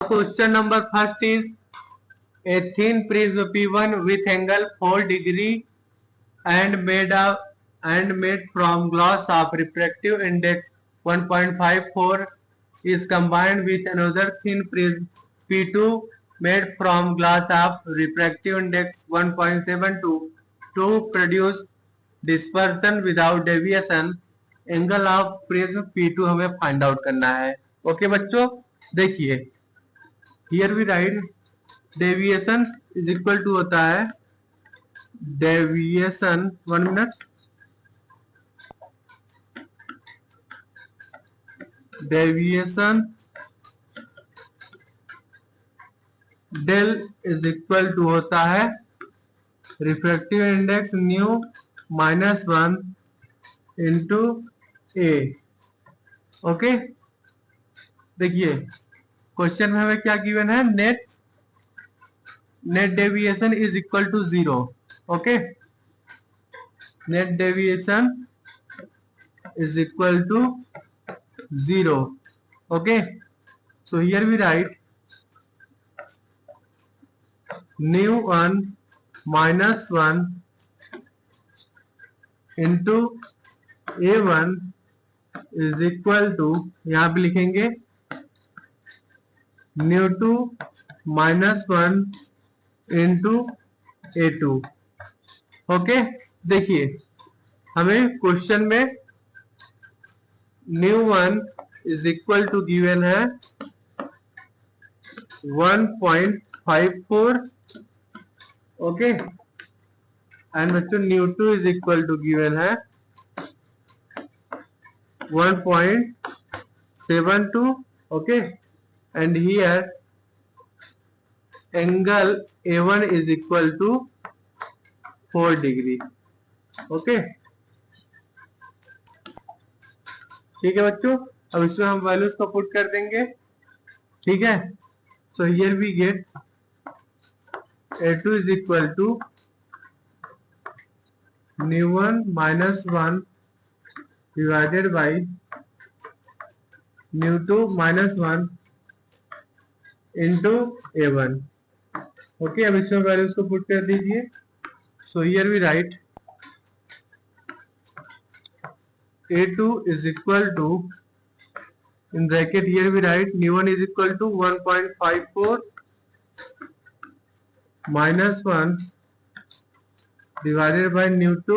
Question number first is a thin prism P1 with angle 4 degree and made from glass of refractive index 1.54 is combined with another thin prism P2 made from glass of refractive index 1.72 to produce dispersion without deviation. Angle of prism P2 हमें find out करना है. Okay बच्चों, देखिए here we write deviation is equal to होता है deviation 1 minute deviation del is equal to होता है refractive index nu -1 into a. Okay, देखिए क्वेश्चन में हमें क्या गिवन है, net deviation is equal to 0. Okay, net deviation is equal to 0. Okay, so here we write nu1 -1 into a1 is equal to, यहां पे लिखेंगे nu2 -1 इंटू a2. ओके, देखिए हमें क्वेश्चन में nu1 is equal to given है 1.54. Okay, and बच्चों nu2 is equal to given है 1.72. Okay, and here angle A1 is equal to 4 degree. Okay, ठीक है बच्चों, अब इसमें हम वैल्यूज को पुट कर देंगे. ठीक है, so here we get A2 is equal to nu1 -1 divided by nu2 -1 into a1. Okay, अब इसमें वैल्यूज को पुट कर दीजिए. So here we write a2 is equal to, in bracket here we write nu1 is equal to 1.54 -1 divided by nu2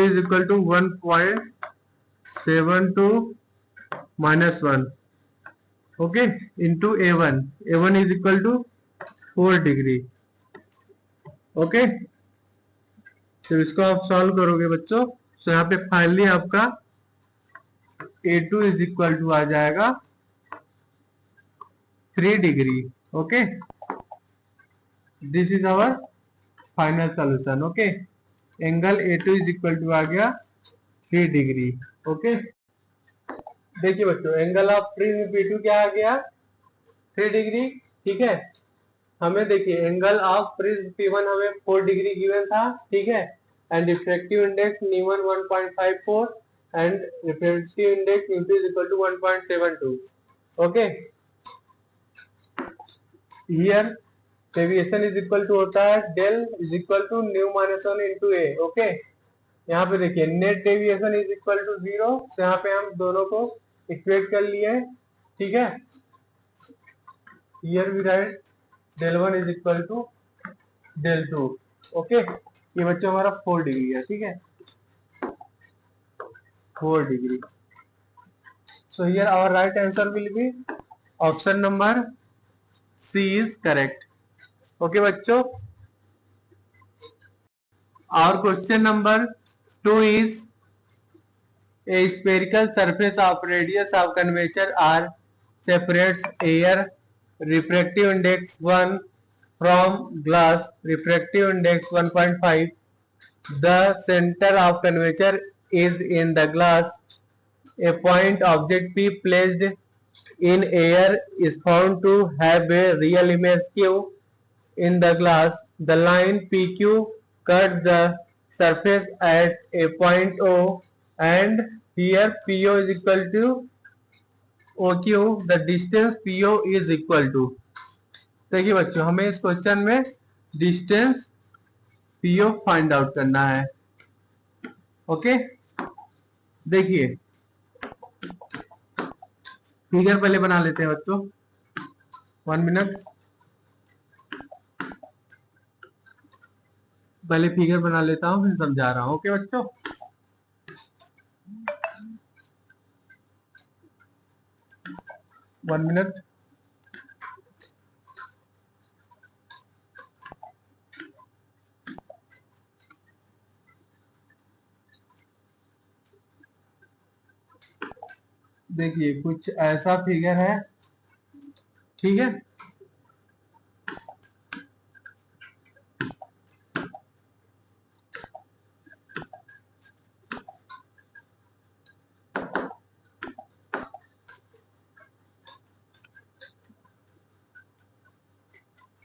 is equal to 1.72 -1. Okay, into a1 is equal to 4 degree. Okay, तो इसको आप solve करोगे बच्चों, तो यहाँ पे finally आपका a2 is equal to आ जाएगा 3 degree. Okay, this is our final solution. Okay, angle A2 is equal to आ गया 3 डिग्री. ओके, देखिए बच्चों एंगल ऑफ प्रिज्म P2 क्या आ गया, 3 डिग्री. ठीक है, हमें देखिए एंगल ऑफ प्रिज्म P1 हमें 4 डिग्री गिवन था. ठीक है, and refractive index nu1 1.54 and refractive index nu2 is equal to 1.72. Okay, here deviation is equal to होता है del is equal to nu -1 into a. Okay, यहाँ पे देखिए net deviation is equal to 0, तो यहाँ पे हम दोनों को इक्वेट कर लिए. ठीक है, here we write del 1 is equal to del 2. Okay, ये बच्चों हमारा 4 डिग्री है. ठीक है, 4 degree. So here our right answer will be option number C is correct. Okay बच्चों, our question number 2 is a spherical surface of radius of curvature r separates air refractive index 1 from glass refractive index 1.5. The center of curvature is in the glass. A point object P placed in air is found to have a real image Q in the glass. The line PQ cut the surface at a point O, and here PO is equal to OQ the distance PO is equal to। देखिए बच्चों, हमें इस question में distance PO find out करना है। Okay, देखिए figure पहले बना लेते हैं बच्चों, 1 मिनट। पहले फिगर बना लेता हूँ फिर समझा रहा हूँ। ओके बच्चों, 1 मिनट। देखिए कुछ ऐसा फिगर है, ठीक है।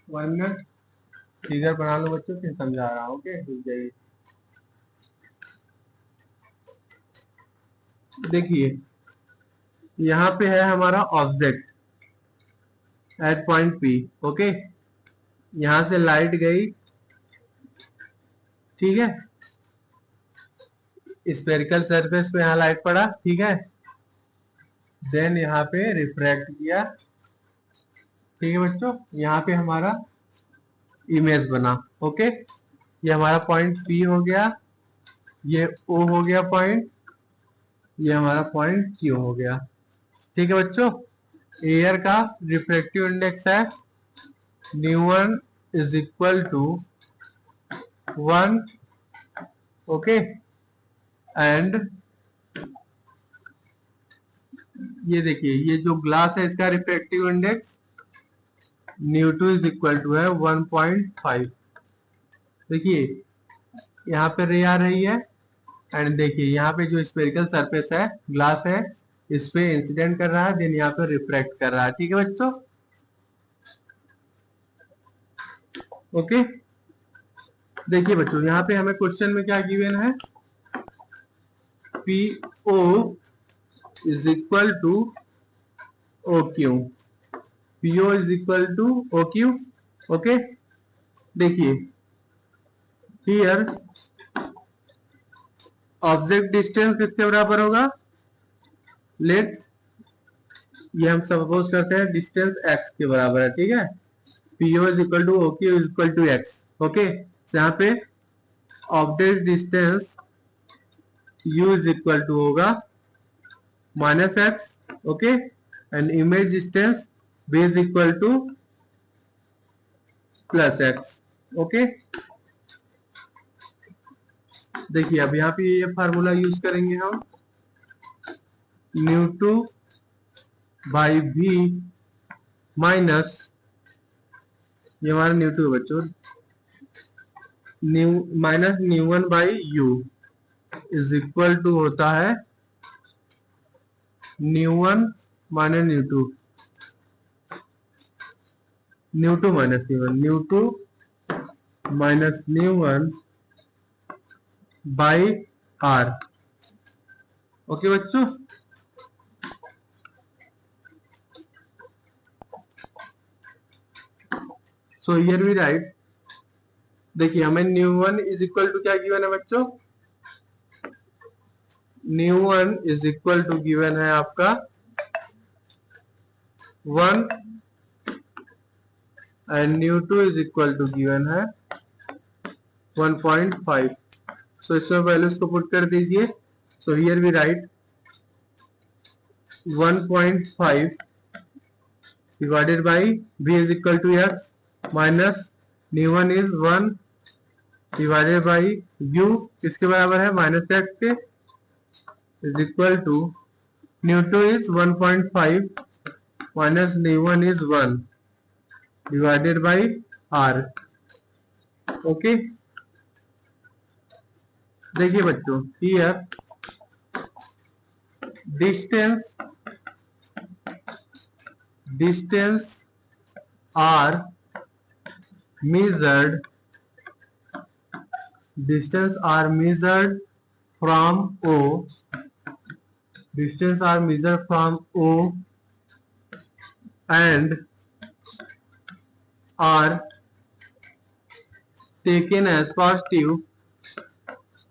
वन मिनट, फिगर बना लो बच्चों फिर समझा रहा हूँ। ओके, रुक जाइए। देखिए यहाँ पे है हमारा object at point P। Okay, यहाँ से लाइट गई, ठीक है, स्पेरिकल सरफेस पे यहाँ लाइट पड़ा, ठीक है। देन यहाँ पे रिफ्रैक्ट किया, ठीक है बच्चों। यहाँ पे हमारा इमेज बना। ओके, ये हमारा पॉइंट P हो गया, ये O हो गया पॉइंट, ये हमारा पॉइंट Q हो गया, ठीक है बच्चों। एयर का रिफ्रैक्टिव इंडेक्स है ν1 is equal to 1। Okay, and ये देखिए ये जो ग्लास है इसका refractive index ν2 is equal to है 1.5। देखिए यहाँ पे रे आ रही है, एंड देखिए यहाँ पे जो स्फेरिकल सरफेस है ग्लास है इस पे इंसिडेंट कर रहा है, देन यहाँ पे रिफ्रैक्ट कर रहा है, ठीक है बच्चों। ओके, देखिए बच्चों यहाँ पे हमें क्वेश्चन में क्या गिवन है, PO is equal to OQ। PO is equal to OQ। Okay, देखिए हियर ऑब्जेक्ट डिस्टेंस किसके बराबर होगा, लेट ये हम सपोज करते हैं डिस्टेंस x के बराबर है, ठीक है। PO is equal to OQ is equal to x। Okay, यहाँ पे object distance U is equal to होगा -x। Okay, and image distance B is equal to +x। Okay, देखिए अब यहाँ पे ये फार्मूला यूज करेंगे हम, ν2 बाई V माइनस, ये हमारा ν2 है बच्चों, minus ν1 by U is equal to होता है ν1 minus ν2, ν2 minus ν1, ν2 minus ν1 by R। Okay बच्चों, सो हियर वी राइट, देखिए हमें ν1 इज इक्वल टू क्या गिवन है बच्चों, ν1 इज इक्वल टू गिवन है आपका 1 and ν2 is equal to given है 1.5। सो इसमें वैल्यूज को पुट कर दीजिए। So here we write 1.5 divided by V is equal to x minus ν1 is 1 divided by U किसके बराबर है, माइनस x के, is equal to ν2 is 1.5 minus ν1 is 1 divided by R। Okay, देखिए बच्चों here distance are measured from O, distance are measured from O and are taken as positive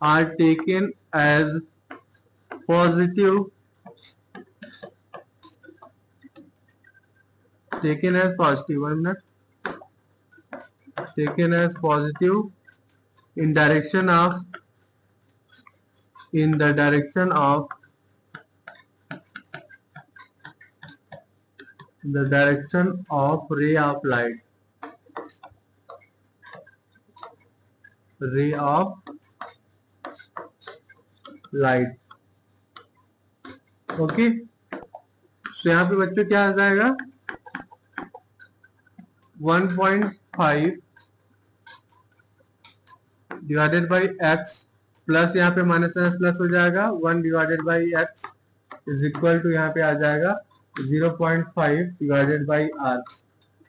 are taken as positive taken as positive 1 minute taken as positive in direction of in the direction of the direction of ray of light okay. तो यहाँ पे बच्चों क्या आ जाएगा 1.5 divided by x plus यहाँ पे minus plus हो जाएगा 1 divided by x is equal to यहाँ पे आ जाएगा 0.5 डिवाइडेड बाई आर।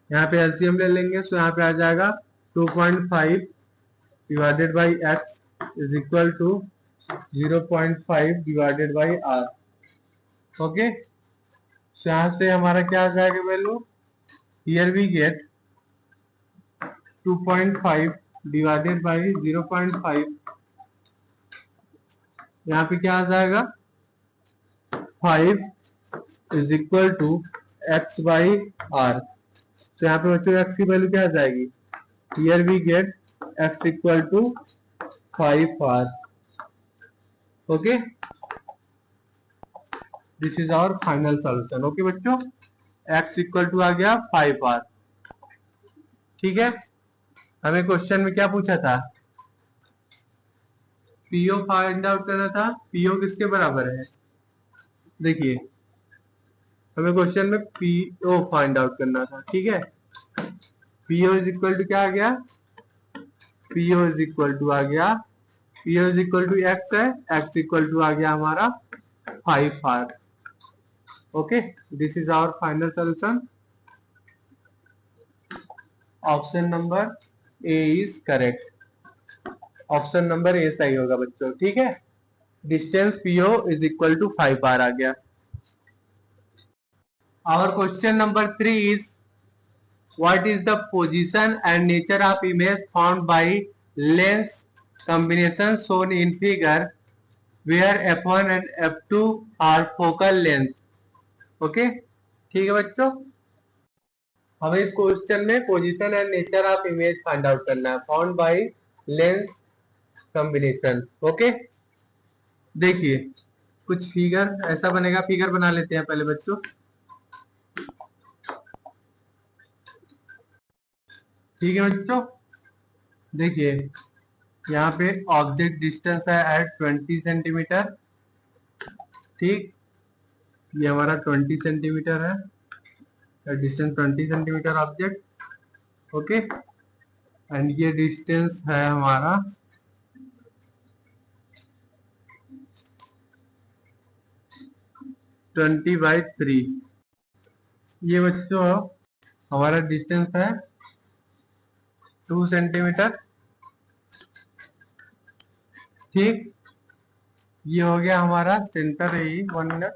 यहाँ पे एलसीएम ले लेंगे तो यहाँ पे आ जाएगा 2.5 divided by x is equal to 0.5 divided by r. Okay, तो यहाँ से हमारा क्या आ जाएगा value, here we get 2.5 divided by 0.5, यहाँ पे क्या आ जाएगा 5 is equal to x by r. तो यहाँ पे बच्चों एक्स की वैल्यू क्या आ जाएगी, here we get x equal to 5 are. Okay, this is our final solution. Okay बच्चों, एक्स इक्वल टू आ गया 5 आर। ठीक है, हमें क्वेश्चन में क्या पूछा था, पीओ फाइंड आउट करना था। पीओ किसके बराबर है, देखिए हमें क्वेश्चन में पीओ फाइंड आउट करना था। ठीक है, पीओ इज इक्वल टू क्या आ गया, पीओ इज इक्वल टू आ गया, PO is equal to X है, एक्स इक्वल टू आ गया हमारा 5 are. Okay, this is our final solution. Option number A is correct, option number A सही होगा बच्चों। ठीक है, distance PO is equal to 5 R आ गया। Our question number 3 is, what is the position and nature of image found by lens combination shown in figure where f1 and f2 are focal length? Okay, ठीक है बच्चों, हमें इस question में position and nature of image find out करना है, found by lens combination. Okay, देखिए कुछ फिगर ऐसा बनेगा, फिगर बना लेते हैं पहले बच्चों। ठीक है बच्चों, देखिए यहाँ पे ऑब्जेक्ट डिस्टेंस है एट 20 सेंटीमीटर। ठीक, ये हमारा 20 सेंटीमीटर है, distance 20 centimetre object. Okay, and ये डिस्टेंस है हमारा 20/3। ये बच्चों हमारा डिस्टेंस है 2 सेंटीमीटर। ठीक, ये हो गया हमारा सेंटर है, 1 मिनट।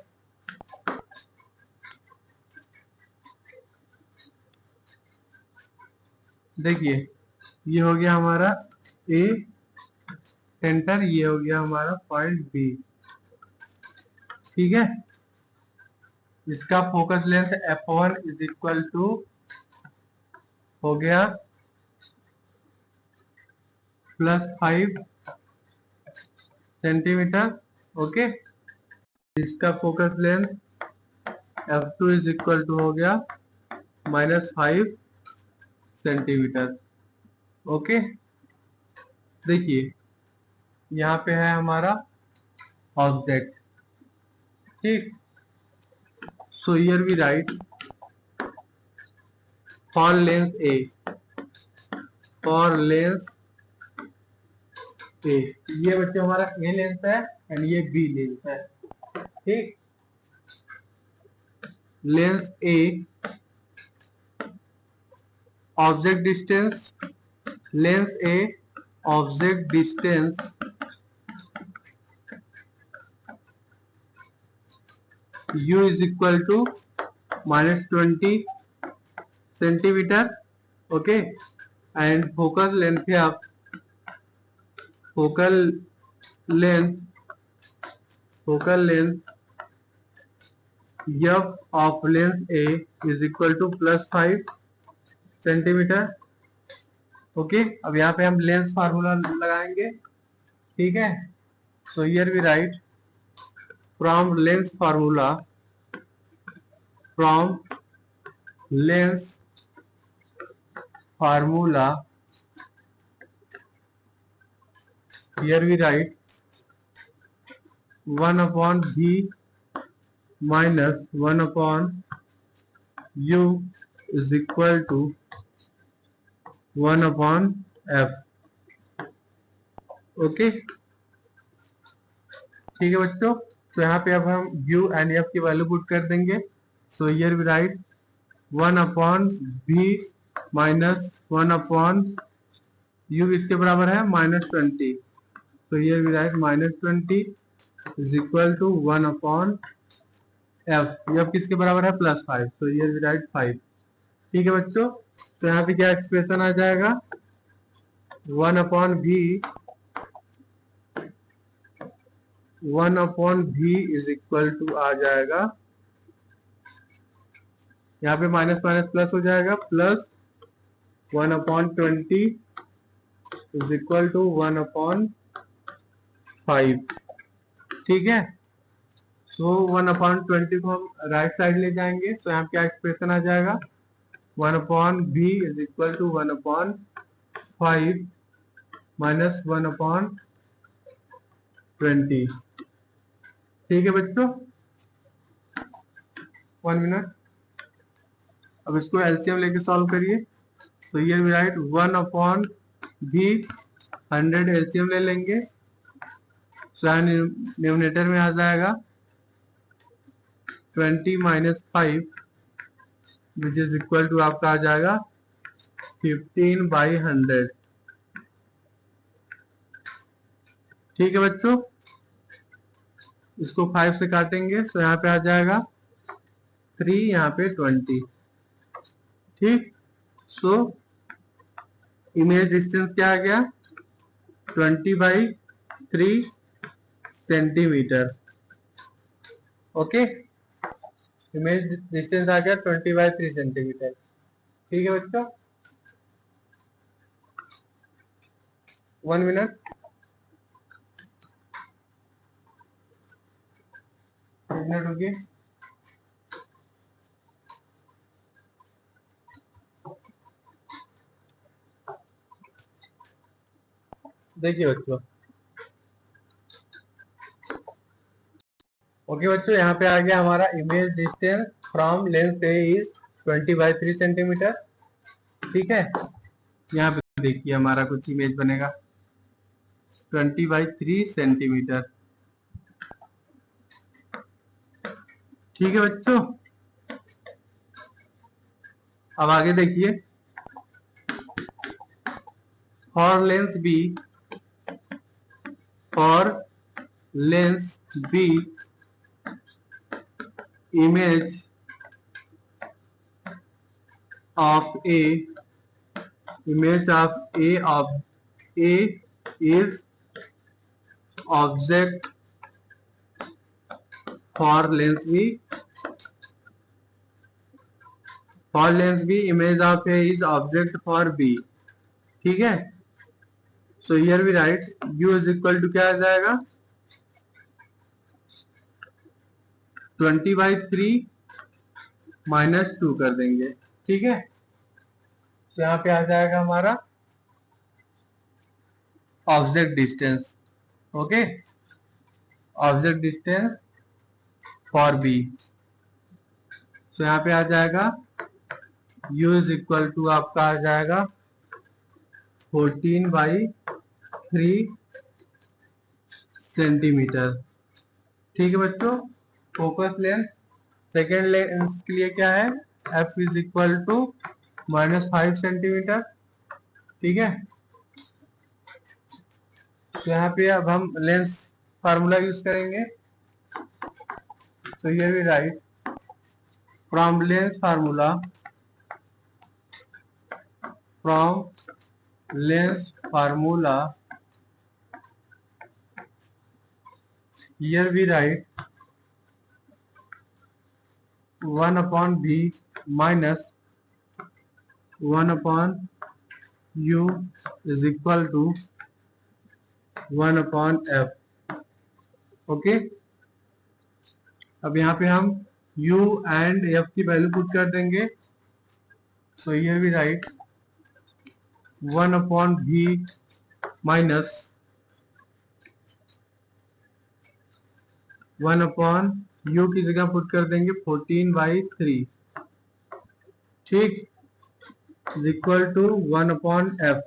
देखिए ये हो गया हमारा ए सेंटर, ये हो गया हमारा पॉइंट बी। ठीक है, इसका focus length f1 is equal to हो गया +5 सेंटीमीटर। ओके, इसका focus length f2 is equal to हो गया -5 सेंटीमीटर। ओके, देखिए यहाँ पे है हमारा ऑब्जेक्ट। ठीक, so here we write for length A, for length A, ये बच्चे हमारा ए लेंथ है एंड ये बी लेंथ है। ठीक, length A, object distance, length A object distance u is equal to -20 centimetre. Okay, and focal length f of length A is equal to +5 centimetre. Okay, अब यहाँ पे हम lens formula लगाएंगे. ठीक है, so here we write from lens formula here we write 1 upon v minus 1 upon u is equal to 1 upon f. ओके, ठीक है बच्चों. तो यहाँ पे अब हम u एंड f की वैल्यू पुट कर देंगे. So here we write 1 upon v minus 1 upon u इसके बराबर है -20. तो here we write -20 is equal to 1 upon f. f किसके बराबर है +5. तो हियर वी राइट 5. ठीक है बच्चों, तो यहाँ पे क्या एक्सप्रेशन आ जाएगा 1 upon v is equal to आ जाएगा, यहाँ पे माइनस माइनस प्लस हो जाएगा, plus 1 upon 20 is equal to 1 upon 5. ठीक है, सो 1 अपॉन 20 को हम राइट साइड ले जाएंगे. तो यहाँ क्या एक्सप्रेशन आ जाएगा 1 upon v is equal to 1 upon 5 minus 1 upon 20. ठीक है बच्चों, 1 मिनट. अब इसको एलसीएम लेके सॉल्व करिए. तो ये भी राइट 1 अपॉन v 100 एलसीएम ले लेंगे. न्यूमरेटर में आ जाएगा 20 minus 5 which is equal to आपका आ जाएगा 15/100. ठीक है बच्चों, इसको 5 से काटेंगे. तो यहाँ पे आ जाएगा 3, यहाँ पे 20. ठीक, सो इमेज डिस्टेंस क्या आ गया 20/3 सेंटीमीटर. ओके, इमेज डिस्टेंस आ गया 20/3 सेंटीमीटर. ठीक है बच्चों, 1 मिनट. रुकिए. देखिए बच्चों, ओके बच्चों, यहाँ पे आ गया हमारा image distance from lens A is 20/3 centimetre. ठीक है, यहाँ पे देखिए हमारा कुछ इमेज बनेगा 20/3 सेंटीमीटर. ठीक है बच्चों, अब आगे देखिए for lens B image of A is object for lens B. For lens B, image of A is object for B. ठीक है, so here we write U is equal to क्या आ जाएगा 20/3 -2 कर देंगे. ठीक है, तो यहाँ पे आ जाएगा हमारा object distance. Okay, object distance for B. तो यहाँ पे आ जाएगा u इज इक्वल टू आपका आ जाएगा 14/3 सेंटीमीटर. ठीक है बच्चों, फोकस लेंथ सेकेंड लेंस के लिए क्या है f is equal to -5 centimetre. ठीक है, तो यहाँ पे अब हम लेंस फार्मूला यूज करेंगे. तो ये भी right from lens formula from length formula, here we write 1 upon V minus 1 upon U is equal to 1 upon F. Okay, अब यहाँ पे हम U एंड F की वैल्यू पुट कर देंगे. So here we write 1 upon V minus 1 upon U की जगह put कर देंगे 14/3. ठीक, is equal to 1 upon F.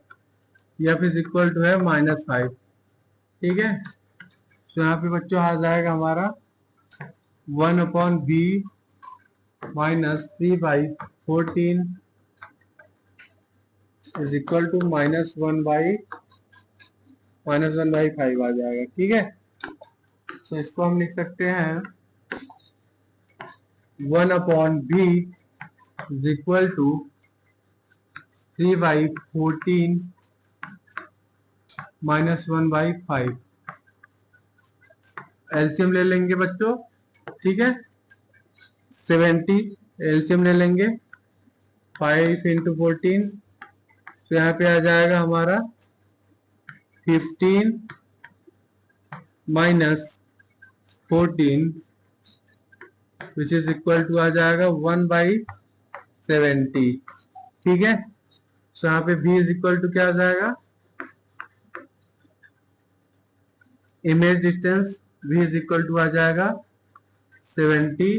F is equal to है -5. ठीक है, तो यहाँ पे बच्चों आ जाएगा हमारा 1 upon B minus 3/14 is equal to -1/5 आ जाएगा. ठीक है, तो इसको हम लिख सकते हैं 1 upon B is equal to 3/14 -1/5. LCM ले लेंगे बच्चों. ठीक है, 70 एलसीएम ले लेंगे 5 into 14, तो यहाँ पे आ जाएगा हमारा 15 minus 14 which is equal to आ जाएगा 1/70. ठीक है, तो यहाँ पे V इज इक्वल टू क्या आ जाएगा, image distance V is equal to आ जाएगा 70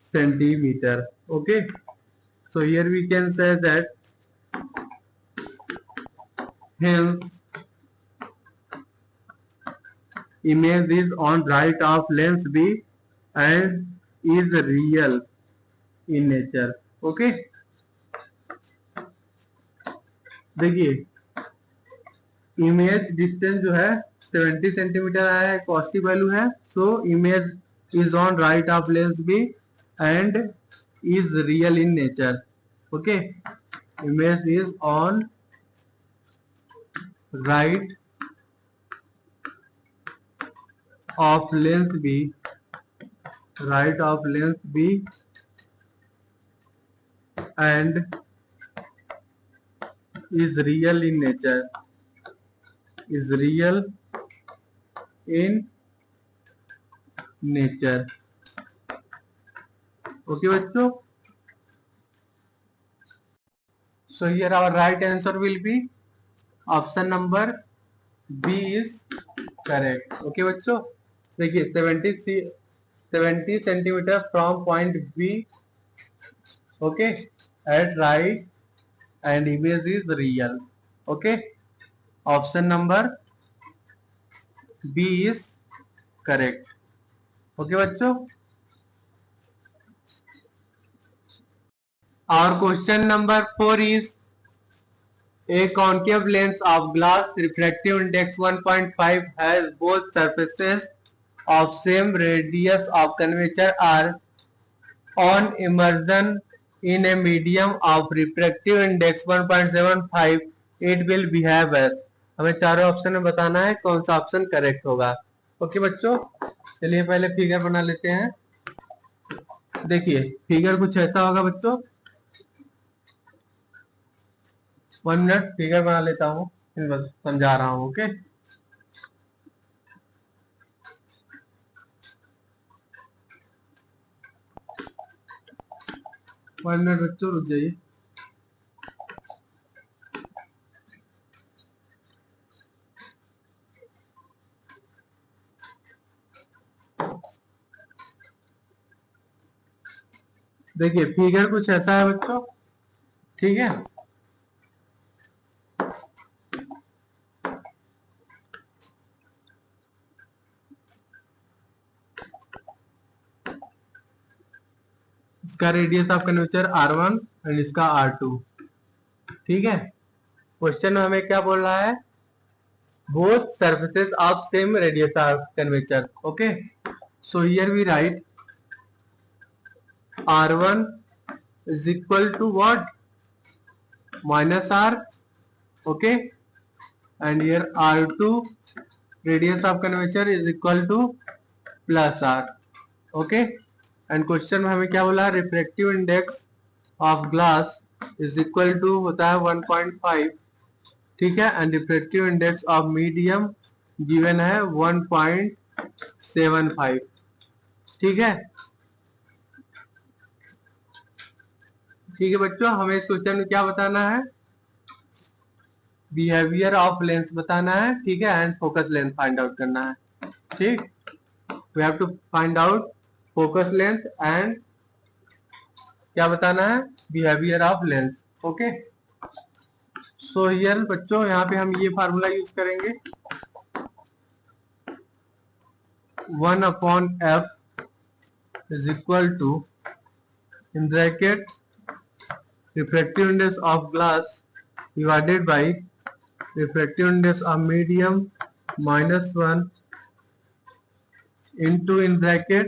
centimetre. Okay, so here we can say that hence image is on right of lens B and is real in nature. okay, देखिए image distance जो है 70 centimetre आया है, positive value है. So image is on right of lens B and is real in nature. Okay, image is on right of lens B, right of lens B and is real in nature, is real in nature. Okay बच्चों, so here our right answer will be option number B is correct. Okay बच्चों, देखिए 70 centimetre from point B, okay, at right and image is real. Okay, option number B is correct. Okay बच्चों, और question number 4 is a concave lens of glass refractive index 1.5 has both surfaces of same radius of curvature R on immersion in a medium of refractive index 1.75, it will behave as. हमें चारों option में बताना है कौन सा option correct होगा. Okay बच्चों, चलिए पहले फिगर बना लेते हैं. देखिए फिगर कुछ ऐसा होगा बच्चों. 1 मिनट फिगर बना लेता हूँ, समझा रहा हूँ. ओके, वन मिनट बच्चों रुक जाइए. देखिए फिगर कुछ ऐसा है बच्चों. ठीक है, इसका radius of curvature R1 and इसका R2. ठीक है, क्वेश्चन में हमें क्या बोल रहा है, both surfaces of same radius of curvature. Okay, so here we write R1 is equal to what, minus r, okay, and here r2 radius of curvature is equal to plus r, okay. And question में हमें क्या बोला, refractive index of glass is equal to होता है 1.5, ठीक है, and refractive index of medium given है 1.75, ठीक है। ठीक है बच्चों, हमें इस क्वेश्चन में क्या बताना है, बिहेवियर ऑफ लेंस बताना है, ठीक है, and focus length find out करना है, ठीक। We have to find out focus length and क्या बताना है, behaviour of lens, okay. So here बच्चों यहाँ पे हम ये फार्मूला यूज करेंगे, 1/f is equal to in bracket refractive index of glass divided by refractive index of medium minus 1 into in bracket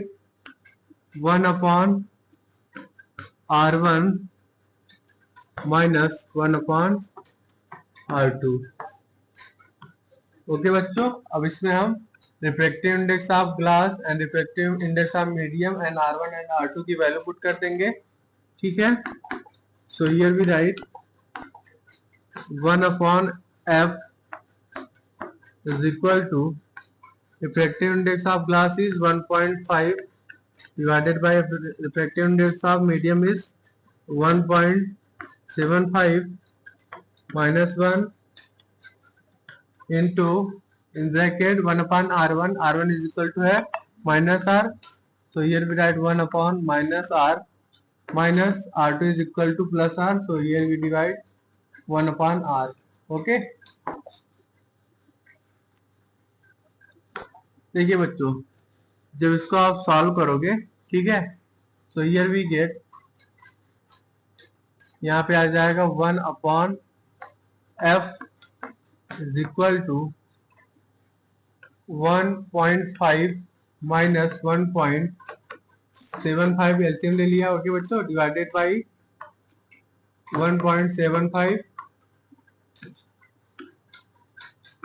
1/r1 minus 1/r2, okay बच्चों। अब इसमें हम refractive index of glass and refractive index of medium and r1 and r2 की value put कर देंगे, ठीक है। So here we write 1/f is equal to refractive index of glass is 1.5 divided by refractive index of medium is 1.75 minus 1 into in bracket 1/r1, r1 is equal to है minus r, so here we write 1/ minus r minus r2 is equal to plus r, so here we divide 1/r, okay। देखिए बच्चों, जब इसको आप solve करोगे, ठीक है, so here we get, यहाँ पे आ जाएगा 1/f is equal to 1.5 minus 1.75 LCM ले लिया, ओके बच्चों, divided by 1.75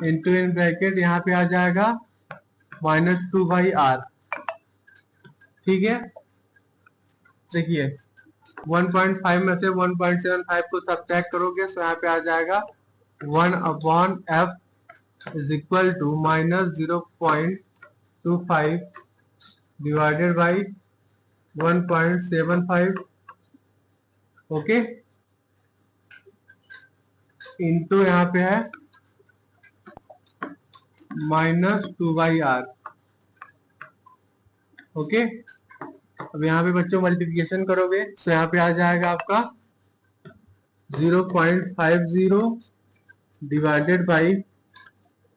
into in bracket यहाँ पे आ जाएगा -2/r, ठीक है। देखिए 1.5 में से 1.75 को सब्ट्रैक्ट करोगे तो यहाँ पे आ जाएगा 1/f is equal to -0.25 divided by 1.75, okay, into यहाँ पे है -2/r, ओके। अब यहाँ पे बच्चों मल्टीप्लिकेशन करोगे तो यहाँ पे आ जाएगा आपका 0.50 divided by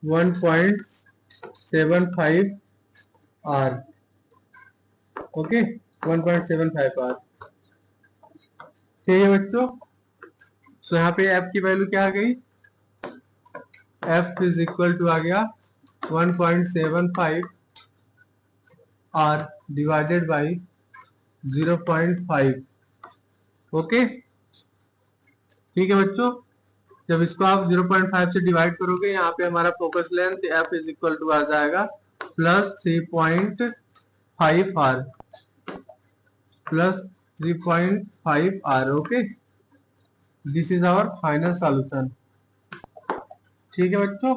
1.75 r, okay, 1.75 r, ठीक है बच्चों। तो यहाँ पे f की वैल्यू क्या आ गई, f इज इक्वल टू आ गया 1.75 r डिवाइडेड बाई 0.5, ओके, ठीक है बच्चों। जब इसको आप 0.5 से डिवाइड करोगे, यहाँ पे हमारा focus length f is equal to आ जाएगा +3.5r, +3.5r, okay. This is our final solution, ठीक है बच्चों।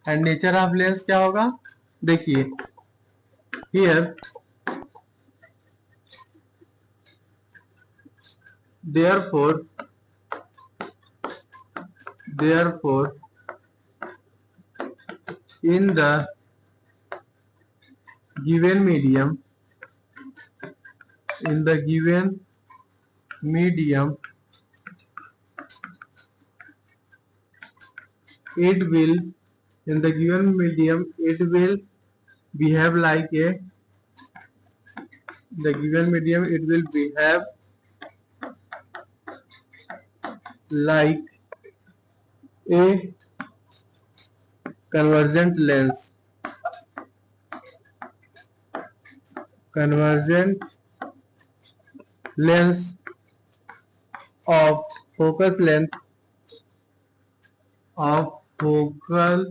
एंड नेचर ऑफ लेंस क्या होगा, देखिए here therefore in the given medium it will behave like a convergent lens of focus length of focal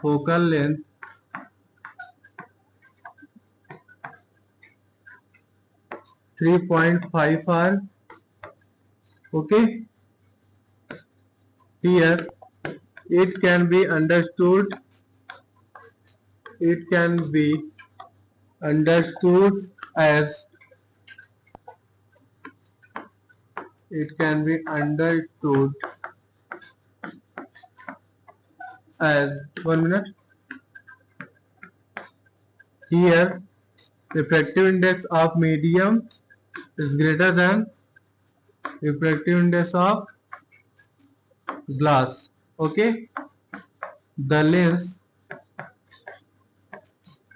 length 3.5 r. Okay, here it can be understood as it can be understood as 1 minute. Here refractive index of medium is greater than refractive index of glass. Okay, the lens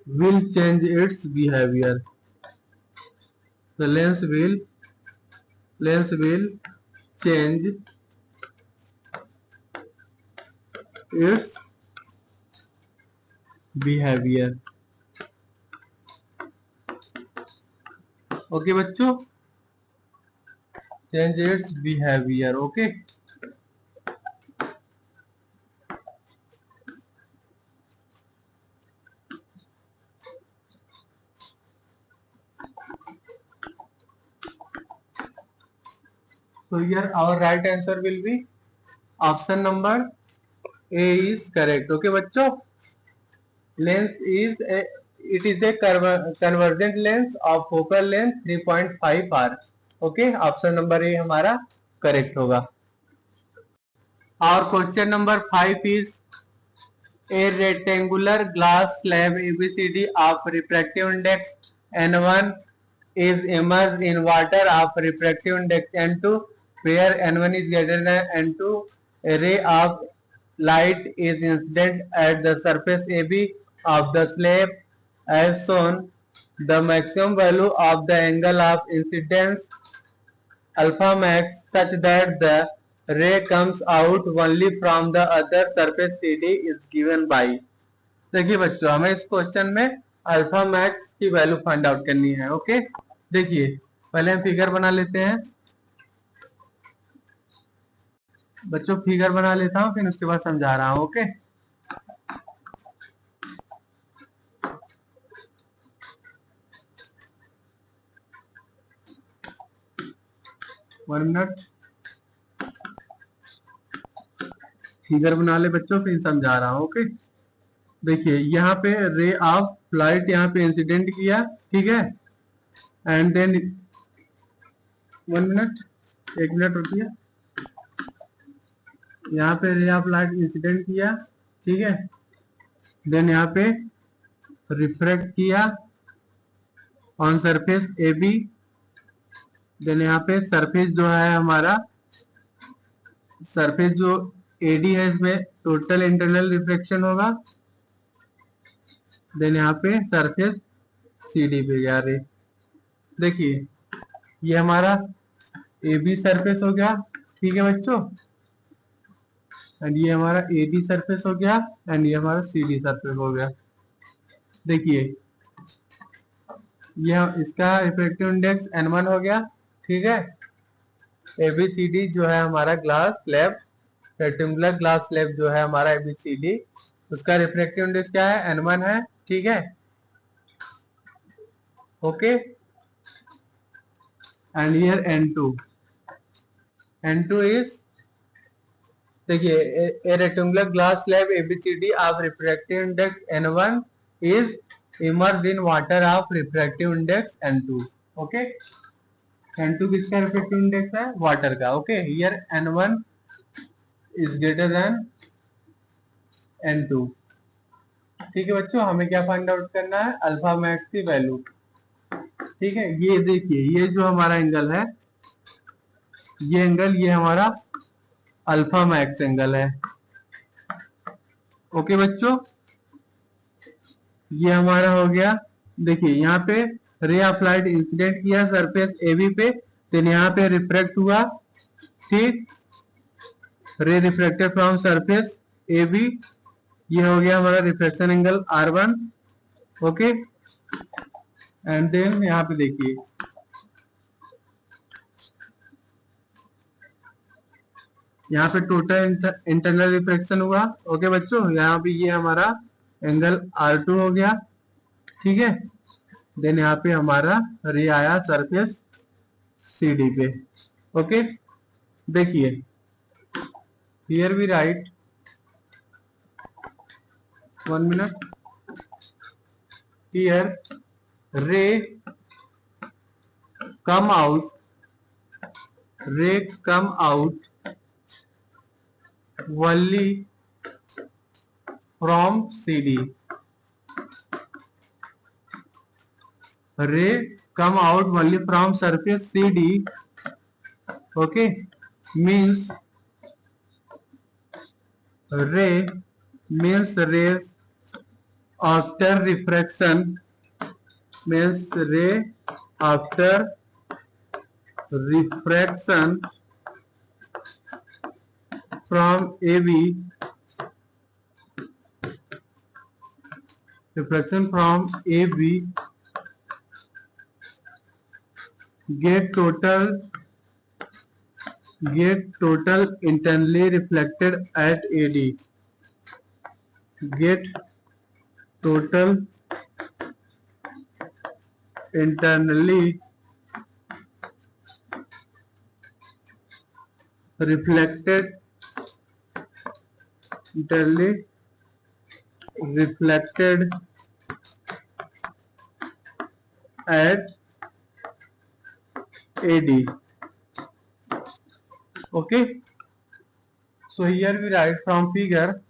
will change its behavior. The lens will change its behavior. Okay बच्चों, change its behavior. Okay, so here our right answer will be option number A is correct. Okay बच्चों, lens is a convergent lens of focal length 3.5 r. Okay, option number ए हमारा correct होगा. और question number 5 is a rectangular glass slab ABCD of refractive index N1 is immersed in water of refractive index N2 where N1 is greater than N2. A ray of light is incident at the surface AB of the slab as shown. The maximum value of the angle of incidence alpha max such that the ray comes out only from the other surface CD is given by. देखिए बच्चों, हमें इस question में alpha max की value find out करनी है. Okay, देखिए पहले हम फिगर बना लेते हैं. बच्चों फिगर बना लेता हूं, फिर उसके बाद समझा रहा हूं. Okay, one minute. फिगर बना ले बच्चों, फिर समझा रहा हूं. ओके, देखिए यहाँ पे रे ऑफ लाइट यहाँ पे इंसिडेंट किया, ठीक है, एंड देन 1 मिनट, 1 मिनट रुकिए. यहाँ पे रे ऑफ लाइट इंसिडेंट किया, ठीक है, देन यहाँ पे रिफ्रैक्ट किया on surface A B. Then यहाँ पे सरफेस जो है हमारा, सरफेस जो एडी है इसमें टोटल इंटरनल रिफ्लेक्शन होगा. देन यहाँ पे सरफेस सीडी पे जा रही. देखिए ये हमारा ए बी सरफेस हो गया, ठीक है बच्चों, एंड ये हमारा ए डी सरफेस हो गया, एंड ये हमारा सी डी सरफेस हो गया. देखिए ये इसका रिफ्रैक्टिव इंडेक्स N1 हो गया, ठीक है. ABCD जो है हमारा glass slab, rectangular glass slab जो है हमारा ABCD, उसका रिफ्रैक्टिव इंडेक्स क्या है, N1 है, ठीक है. Okay, and here N2. N2 is, देखिए ए rectangular glass slab ABCD of refractive index N1 is immersed in water of refractive index N2. Okay, N2 किसका रिफ्रैक्टिव इंडेक्स है, वाटर का. Okay, here N1 is greater than N2. ठीक है बच्चों, हमें क्या find out करना है, अल्फा मैक्स की वैल्यू. ठीक है, ये देखिए ये जो हमारा एंगल है, ये एंगल, ये हमारा अल्फा मैक्स एंगल है. ओके बच्चों, ये हमारा हो गया. देखिए यहाँ पे रे ऑफ लाइट इंसिडेंट किया सरफेस AB पे, तो यहाँ पे रिफ्रैक्ट हुआ, ठीक, रे रिफ्रैक्टेड फ्रॉम सरफेस AB. ये हो गया हमारा reflection angle R1. Okay, and then यहाँ पे देखिए यहाँ पे टोटल इंटरनल रिफ्लेक्शन हुआ। ओके बच्चों, यहाँ पे ये हमारा एंगल R2 हो गया, ठीक है। देन यहाँ पे हमारा रे आया सरफेस CD पे। ओके, देखिए here we write, 1 minute, here ray come out, ray come out only from CD. Ray come out only from surface CD. Okay, means ray means rays after refraction, means ray after refraction from AB, refraction from AB get total internally reflected at AD, get total internally reflected at AD. Okay, so here we write from figure,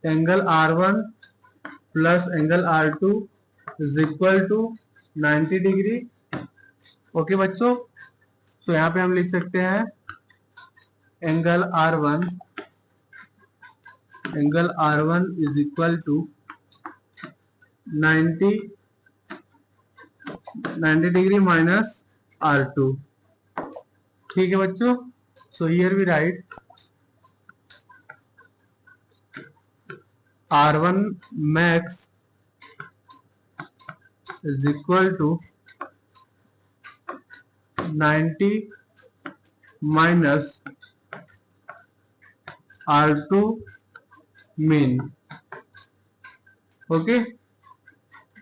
angle R1 plus angle R2 is equal to 90 degree. Okay बच्चों, तो यहाँ पे हम लिख सकते हैं angle R1 is equal to 90 degree minus R2, ठीक है बच्चों। So here we write R1 max is equal to 90 minus R2 mean। Okay,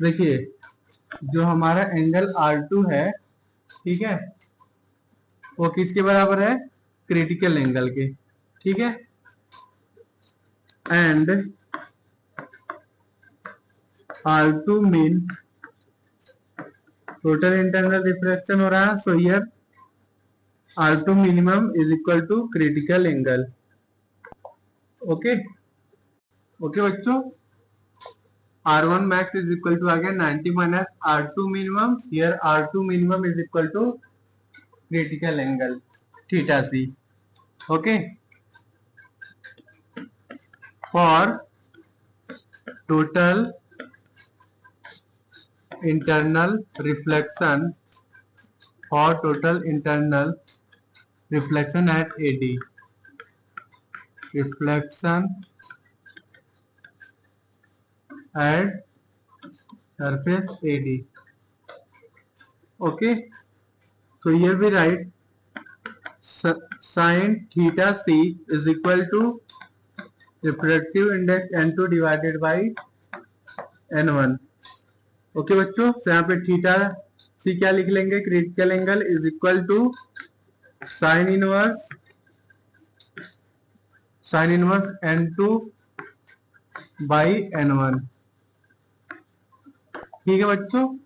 देखिए जो हमारा एंगल R2 है, ठीक है, वो किसके बराबर है? क्रिटिकल एंगल के, ठीक है। And R2 mean total internal reflection हो रहा है, so here R2 minimum is equal to critical angle. Okay okay बच्चों, R1 max is equal to आ गया 90 minus R2 minimum, here R2 minimum is equal to critical angle theta C. Okay, for total internal reflection, at AD, reflection at surface AD. Okay, so here we write sin theta C is equal to refractive index N2 divided by N1। Okay बच्चों, तो यहाँ पे theta C क्या लिख लेंगे? Critical angle is equal to sine inverse N2 by N1, ठीक है बच्चों।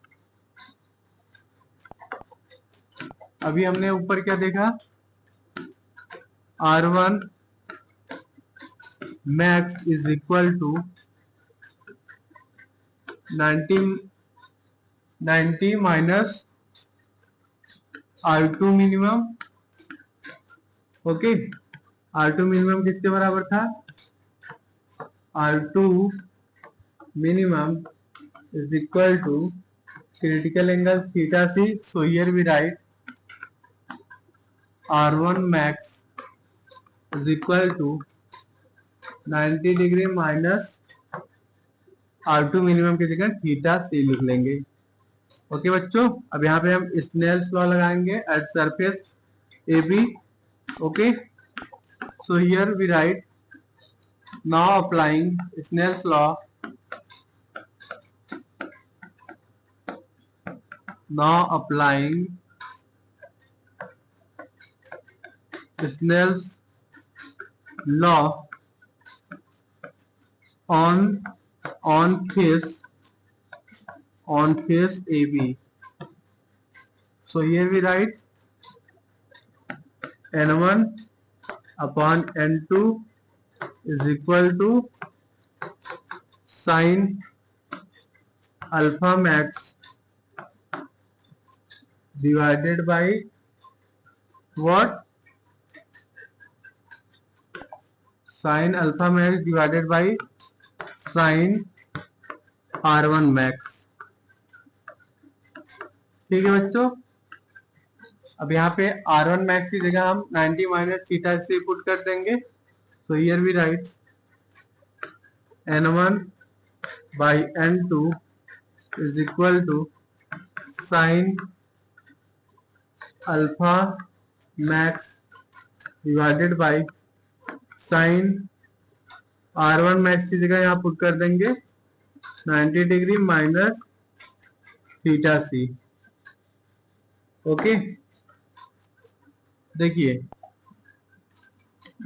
अभी हमने ऊपर क्या देखा? R1 max is equal to 90 minus R2 minimum. Okay, R2 minimum किसके बराबर था? R2 minimum is equal to critical angle theta C. So here we write R1 max is equal to 90 degree minus R2 minimum की जगह theta C लिख लेंगे। Okay बच्चों, अब यहाँ पे हम स्नेल्स लॉ लगाएंगे at surface A B. Okay, so here we write now applying Snell's law. Now applying Snell's law on face AB. So here we write N1 upon N2 is equal to sin alpha max divided by what? Sin alpha max divided by sin R1 max. ठीक है बच्चों, अब यहाँ पे R1 max की जगह हम 90 minus theta से पुट कर देंगे. तो here we write N1 by N2 is equal to sin alpha max divided by sin R1 max की जगह यहाँ पुट कर देंगे 90 डिग्री माइनस थीटा सी. ओके, देखिए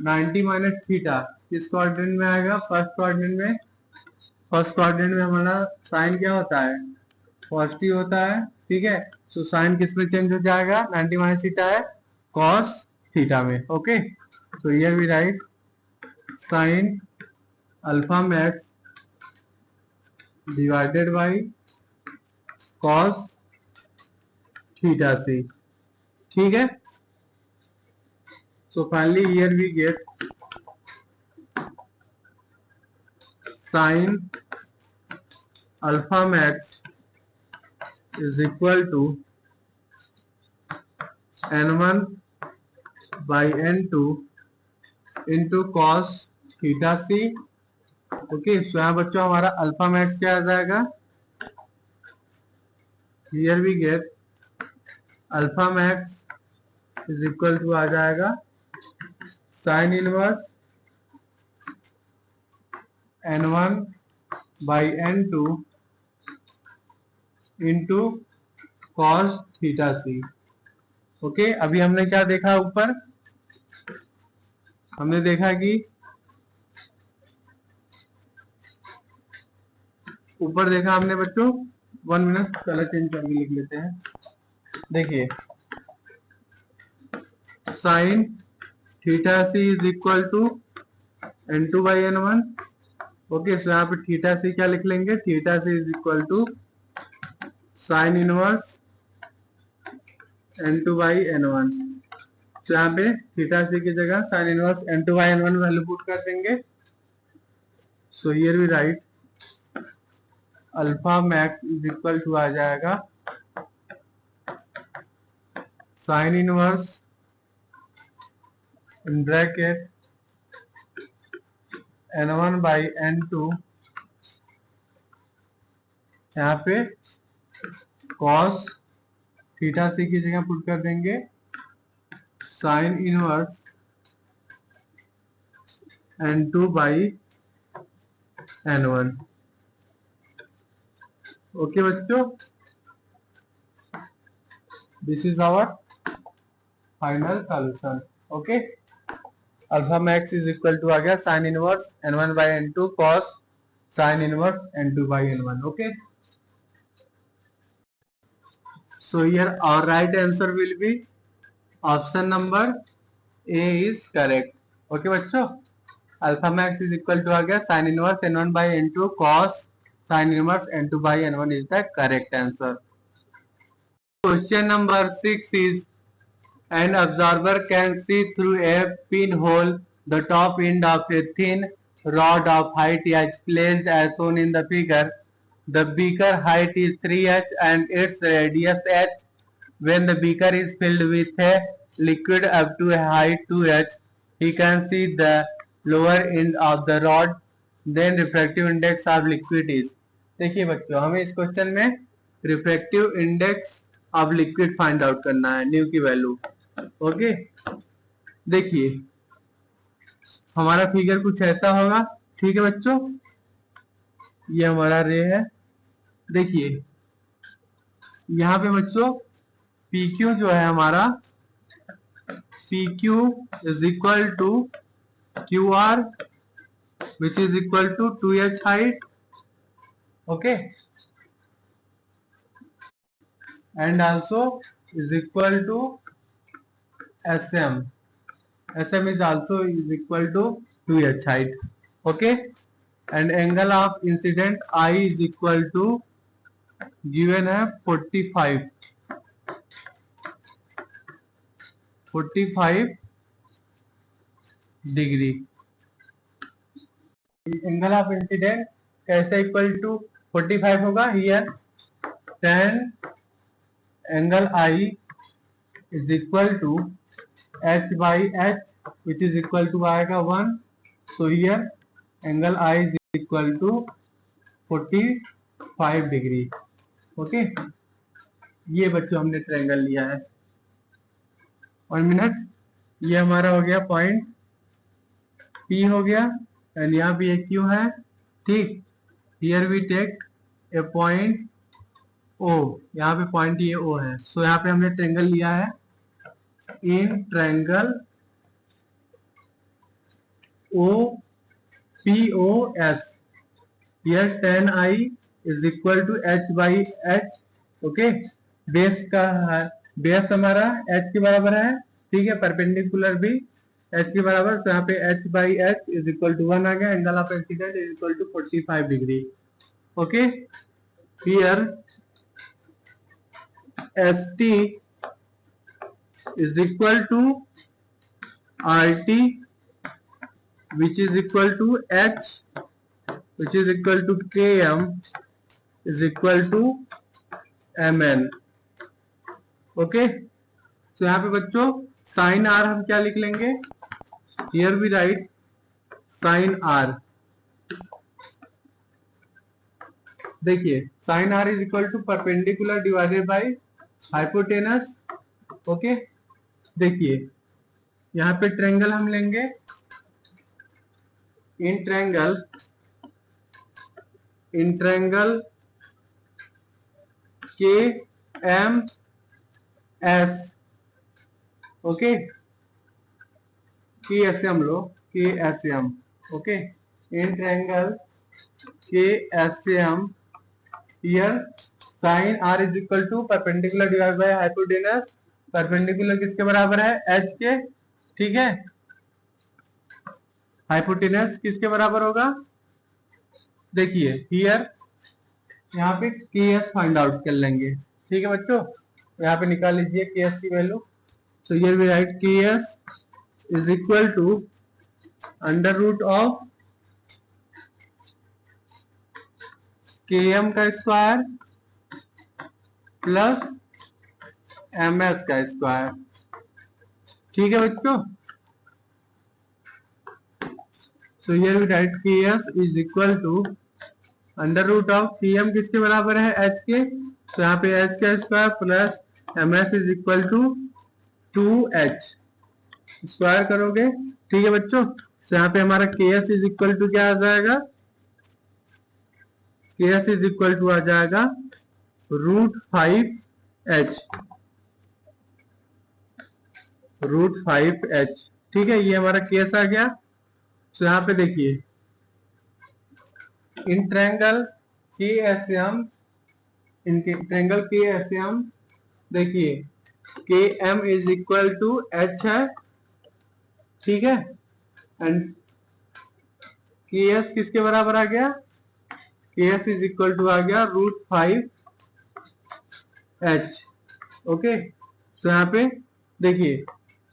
90 माइनस थीटा किस क्वाड्रेंट में आएगा? फर्स्ट क्वाड्रेंट में. फर्स्ट क्वाड्रेंट में हमारा साइन क्या होता है? पॉजिटिव होता है. ठीक है, तो साइन किस में चेंज हो जाएगा? 90 माइनस थीटा है कॉस थीटा में. Okay, so here we write sin alpha max divided by cos theta c. ठीक है, so finally here we get sin alpha max is equal to n1 by n2 into cos theta c. Okay, so यहाँ बच्चों हमारा alpha max क्या आ जाएगा? Here we get alpha max is equal to आ जाएगा sine inverse n1 by n2 into cos theta c. ओके, अभी हमने क्या देखा? ऊपर हमने देखा कि ऊपर देखा हमने बच्चों, 1 मिनट कलर चेंज करके लिख लेते हैं. देखिए sine theta C is equal to n2 by n1. Okay, so यहाँ पे थीटा सी क्या लिख लेंगे? Theta C is equal to sine inverse n2 by n1. तो यहाँ पे थीटा सी की जगह sine inverse n2 by n1 value put कर देंगे. So here we write alpha max is equal to आ जाएगा sine inverse in bracket n1 by n2, यहाँ पे cos थीटा सी की जगह पुट कर देंगे sine inverse n2 by n1. Okay बच्चों, this is our final solution. Okay, alpha max is equal to आ गया sine inverse n1 by n2 cos sine inverse n2 by n1. ओके, so here our right answer will be option number A is correct. Okay बच्चों, alpha max is equal to आ गया sine inverse n1 by n2 cos sin inverse n2 by n1 is the correct answer. Question number 6 is an observer can see through a pinhole the top end of a thin rod of height h placed as shown in the figure. The beaker height is 3h and its radius h. When the beaker is filled with a liquid up to a height 2h, he can see the lower end of the rod. Then refractive index of liquid is. देखिए बच्चों, हमें इस question में refractive index of liquid find out करना है, new की value. Okay, देखिए हमारा फिगर कुछ ऐसा होगा। ठीक है बच्चों, ये हमारा रे है। देखिए यहाँ पे बच्चों PQ जो है हमारा, PQ is equal to QR which is equal to 2h height. Okay, and also is equal to SM. SM is also is equal to 2h height. Okay, and angle of incident I is equal to given है 45 degree. Angle of incident कैसे equal to 45 होगा? Here tan angle I is equal to h by h which is equal to आएगा 1। so here angle I is equal to 45 degree. Okay, ये बच्चों हमने triangle लिया है। 1 minute, ये हमारा हो गया पॉइंट P हो गया, एंड यहाँ भी एक Q है। ठीक, here we take a point O, यहाँ पे पॉइंट ये O है। सो यहाँ पे हमने ट्रायंगल लिया है। In triangle OPOS, here tan I is equal to h by h। Okay, base का बेस हमारा h के बराबर है। ठीक है, परपेंडिकुलर भी h के बराबर। तो यहाँ पे h by h is equal to 1 आ गया। Angle of incident is equal to 45 degree. Okay, here ST is equal to RT which is equal to H which is equal to Km is equal to Mn। Okay, तो यहाँ पे बच्चों sign R हम क्या लिख लेंगे? Here we write sine R। देखिए sine R is equal to perpendicular divided by hypotenuse. Okay, देखिए यहाँ पे ट्रायंगल हम लेंगे। In triangle KMS, okay, KSM लो, KSM। Okay, in triangle KSM, here sine R is equal to perpendicular divide by hypotenuse. Perpendicular किसके बराबर है? H के। ठीक है, हाइपोटेनस किसके बराबर होगा? देखिए हियर यहाँ पे KS फाइंड आउट कर लेंगे। ठीक है बच्चों, यहाँ पे निकाल लीजिए KS की वैल्यू। तो here we write KS is equal to under root of KM का स्क्वायर प्लस MS का स्क्वायर। ठीक है बच्चों, so here we write KS is equal to under root of KM किसके बराबर है? H के। तो यहाँ पे H का square plus MS is equal to 2H square करोगे। ठीक है बच्चों, तो यहाँ पे हमारा KS इज इक्वल टू क्या आ जाएगा? KS इज इक्वल टू आ जाएगा √5H। ठीक है, ये हमारा केस आ गया। तो यहाँ पे देखिए इन ट्रायंगल KSM, देखिए KM is equal to H है। ठीक है, एंड KS किसके बराबर आ गया? KS इज इक्वल टू आ गया √5H। ओके, तो यहाँ पे देखिए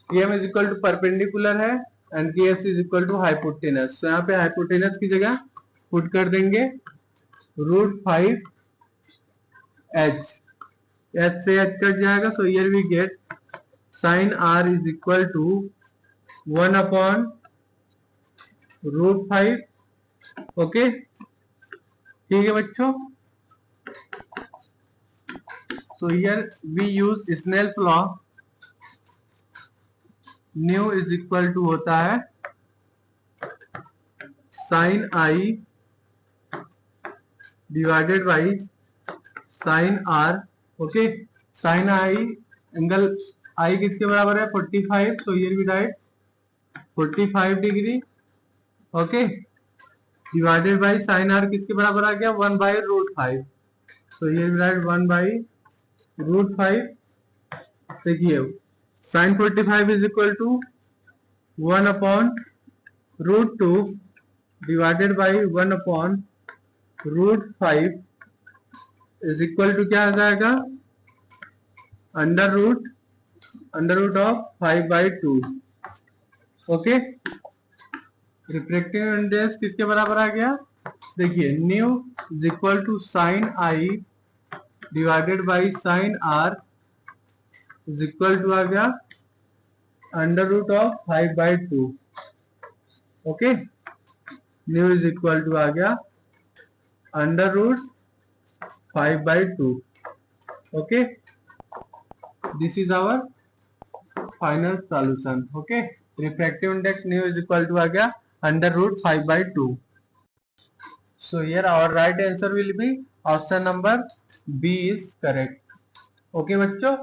KM is equal to perpendicular है and KS is equal to hypotenuse. तो यहाँ पे हाइपोटेनस की जगह पुट कर देंगे √5H। H से H कट जाएगा। So here we get sine R is equal to 1/√5। Okay, ठीक है बच्चों, So here we use Snell's law. Nu is equal to होता है sine I divided by sine R. Okay, sine I angle I किसके बराबर है 45. so here we write 45 degree. Okay, divided by sine R किसके बराबर आ गया 1 by root 5. so here we write 1 by root 5. देखिए sine 45 is equal to 1 upon root 2 divided by 1 upon root 5 is equal to क्या आ जाएगा under root of 5 by 2. Okay, refractive index किसके बराबर आ गया, देखिए nu is equal to sine I divided by sine R is equal to आ गया under root of 5 by 2. Okay, nu is equal to आ गया under root 5 by 2. Okay, this is our final solution. Okay, refractive index nu is equal to आ गया under root 5 by 2. So here our right answer will be option number B is correct. Okay बच्चों.